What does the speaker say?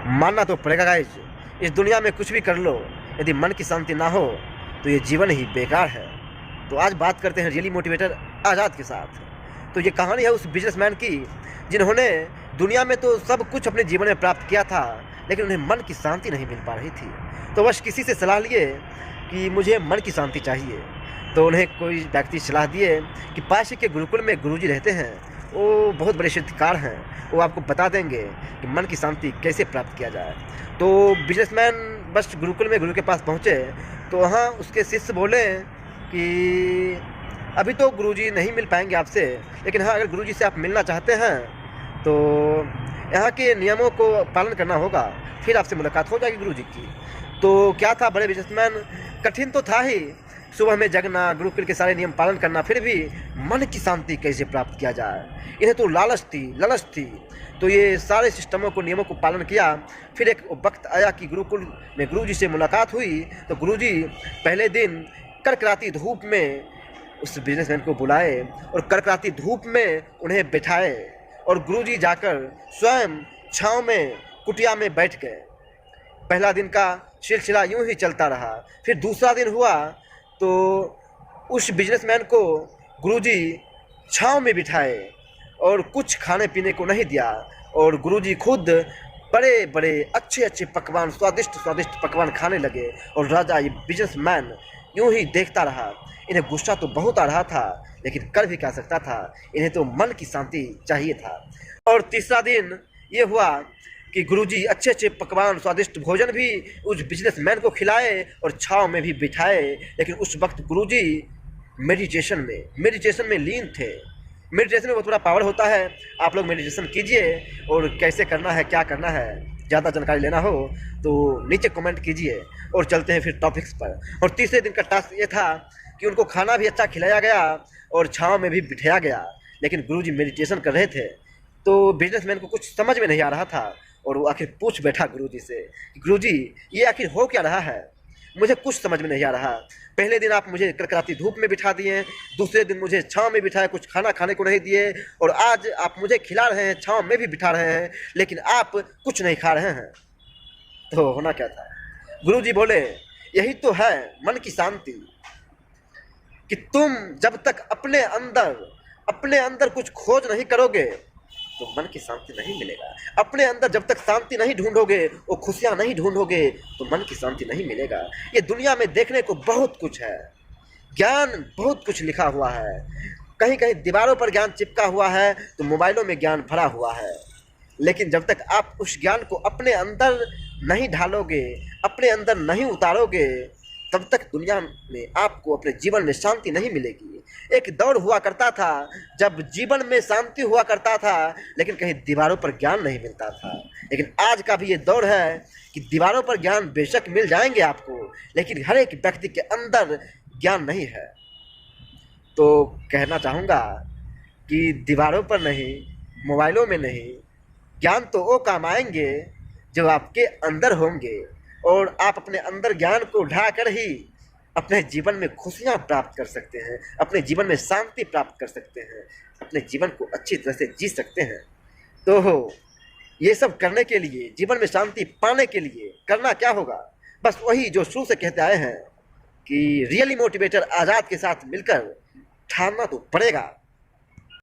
मानना तो पड़ेगा गाइस, इस दुनिया में कुछ भी कर लो, यदि मन की शांति ना हो तो ये जीवन ही बेकार है। तो आज बात करते हैं रियली मोटिवेटर आज़ाद के साथ। तो ये कहानी है उस बिजनेसमैन की जिन्होंने दुनिया में तो सब कुछ अपने जीवन में प्राप्त किया था, लेकिन उन्हें मन की शांति नहीं मिल पा रही थी। तो बस किसी से सलाह लिए कि मुझे मन की शांति चाहिए। तो उन्हें कोई व्यक्ति सलाह दिए कि पास के गुरुकुल में गुरुजी रहते हैं, वो बहुत बड़े शिल्पकार हैं, वो आपको बता देंगे कि मन की शांति कैसे प्राप्त किया जाए। तो बिजनेसमैन बस गुरुकुल में गुरु के पास पहुँचे तो वहाँ उसके शिष्य बोले कि अभी तो गुरुजी नहीं मिल पाएंगे आपसे, लेकिन हाँ अगर गुरुजी से आप मिलना चाहते हैं तो यहाँ के नियमों को पालन करना होगा, फिर आपसे मुलाकात हो जाएगी गुरुजी की। तो क्या था, बड़े बिजनेसमैन कठिन तो था ही, सुबह में जगना, गुरुकुल के सारे नियम पालन करना, फिर भी मन की शांति कैसे प्राप्त किया जाए, इन्हें तो लालच थी। तो ये सारे सिस्टमों को, नियमों को पालन किया। फिर एक वक्त आया कि गुरुकुल में गुरुजी से मुलाकात हुई। तो गुरुजी पहले दिन कड़कड़ाती धूप में उस बिजनेसमैन को बुलाए और कड़कड़ाती धूप में उन्हें बैठाए, और गुरुजी जाकर स्वयं छाँव में कुटिया में बैठ गए। पहला दिन का सिलसिला यूं ही चलता रहा। फिर दूसरा दिन हुआ तो उस बिजनेसमैन को गुरुजी छाँव में बिठाए और कुछ खाने पीने को नहीं दिया, और गुरुजी खुद बड़े बड़े अच्छे पकवान, स्वादिष्ट पकवान खाने लगे। और राजा ये बिजनेसमैन यूं ही देखता रहा। इन्हें गुस्सा तो बहुत आ रहा था, लेकिन कर भी क्या सकता था, इन्हें तो मन की शांति चाहिए था। और तीसरा दिन ये हुआ कि गुरुजी अच्छे पकवान, स्वादिष्ट भोजन भी उस बिजनेसमैन को खिलाए और छाँव में भी बिठाए। लेकिन उस वक्त गुरुजी मेडिटेशन में लीन थे। मेडिटेशन में बहुत बड़ा पावर होता है। आप लोग मेडिटेशन कीजिए, और कैसे करना है, क्या करना है, ज़्यादा जानकारी लेना हो तो नीचे कमेंट कीजिए। और चलते हैं फिर टॉपिक्स पर। और तीसरे दिन का टास्क ये था कि उनको खाना भी अच्छा खिलाया गया और छाँव में भी बिठाया गया। लेकिन गुरुजी मेडिटेशन कर रहे थे, तो बिजनेसमैन को कुछ समझ में नहीं आ रहा था, और वो आखिर पूछ बैठा गुरुजी से, गुरुजी ये आखिर हो क्या रहा है, मुझे कुछ समझ में नहीं आ रहा। पहले दिन आप मुझे कड़कड़ाती धूप में बिठा दिए, दूसरे दिन मुझे छाँव में बिठाए, कुछ खाना खाने को नहीं दिए, और आज आप मुझे खिला रहे हैं, छाँव में भी बिठा रहे हैं, लेकिन आप कुछ नहीं खा रहे हैं। तो होना क्या था? गुरुजी बोले, यही तो है मन की शांति, कि तुम जब तक अपने अंदर कुछ खोज नहीं करोगे तो मन की शांति नहीं मिलेगा। अपने अंदर जब तक शांति नहीं ढूंढोगे, वो खुशियाँ नहीं ढूंढोगे, तो मन की शांति नहीं मिलेगा। ये दुनिया में देखने को बहुत कुछ है, ज्ञान बहुत कुछ लिखा हुआ है, कहीं कहीं दीवारों पर ज्ञान चिपका हुआ है, तो मोबाइलों में ज्ञान भरा हुआ है। लेकिन जब तक आप उस ज्ञान को अपने अंदर नहीं ढालोगे, अपने अंदर नहीं उतारोगे, तब तक दुनिया में आपको अपने जीवन में शांति नहीं मिलेगी। एक दौर हुआ करता था जब जीवन में शांति हुआ करता था, लेकिन कहीं दीवारों पर ज्ञान नहीं मिलता था। लेकिन आज का भी ये दौर है कि दीवारों पर ज्ञान बेशक मिल जाएंगे आपको, लेकिन हर एक व्यक्ति के अंदर ज्ञान नहीं है। तो कहना चाहूँगा कि दीवारों पर नहीं, मोबाइलों में नहीं, ज्ञान तो वो काम आएंगे जो आपके अंदर होंगे, और आप अपने अंदर ज्ञान को ढाकर ही अपने जीवन में खुशियाँ प्राप्त कर सकते हैं, अपने जीवन में शांति प्राप्त कर सकते हैं, अपने जीवन को अच्छी तरह से जी सकते हैं। तो ये सब करने के लिए, जीवन में शांति पाने के लिए करना क्या होगा? बस वही जो शुरू से कहते आए हैं कि रियली मोटिवेटर आज़ाद के साथ मिलकर ठानना तो पड़ेगा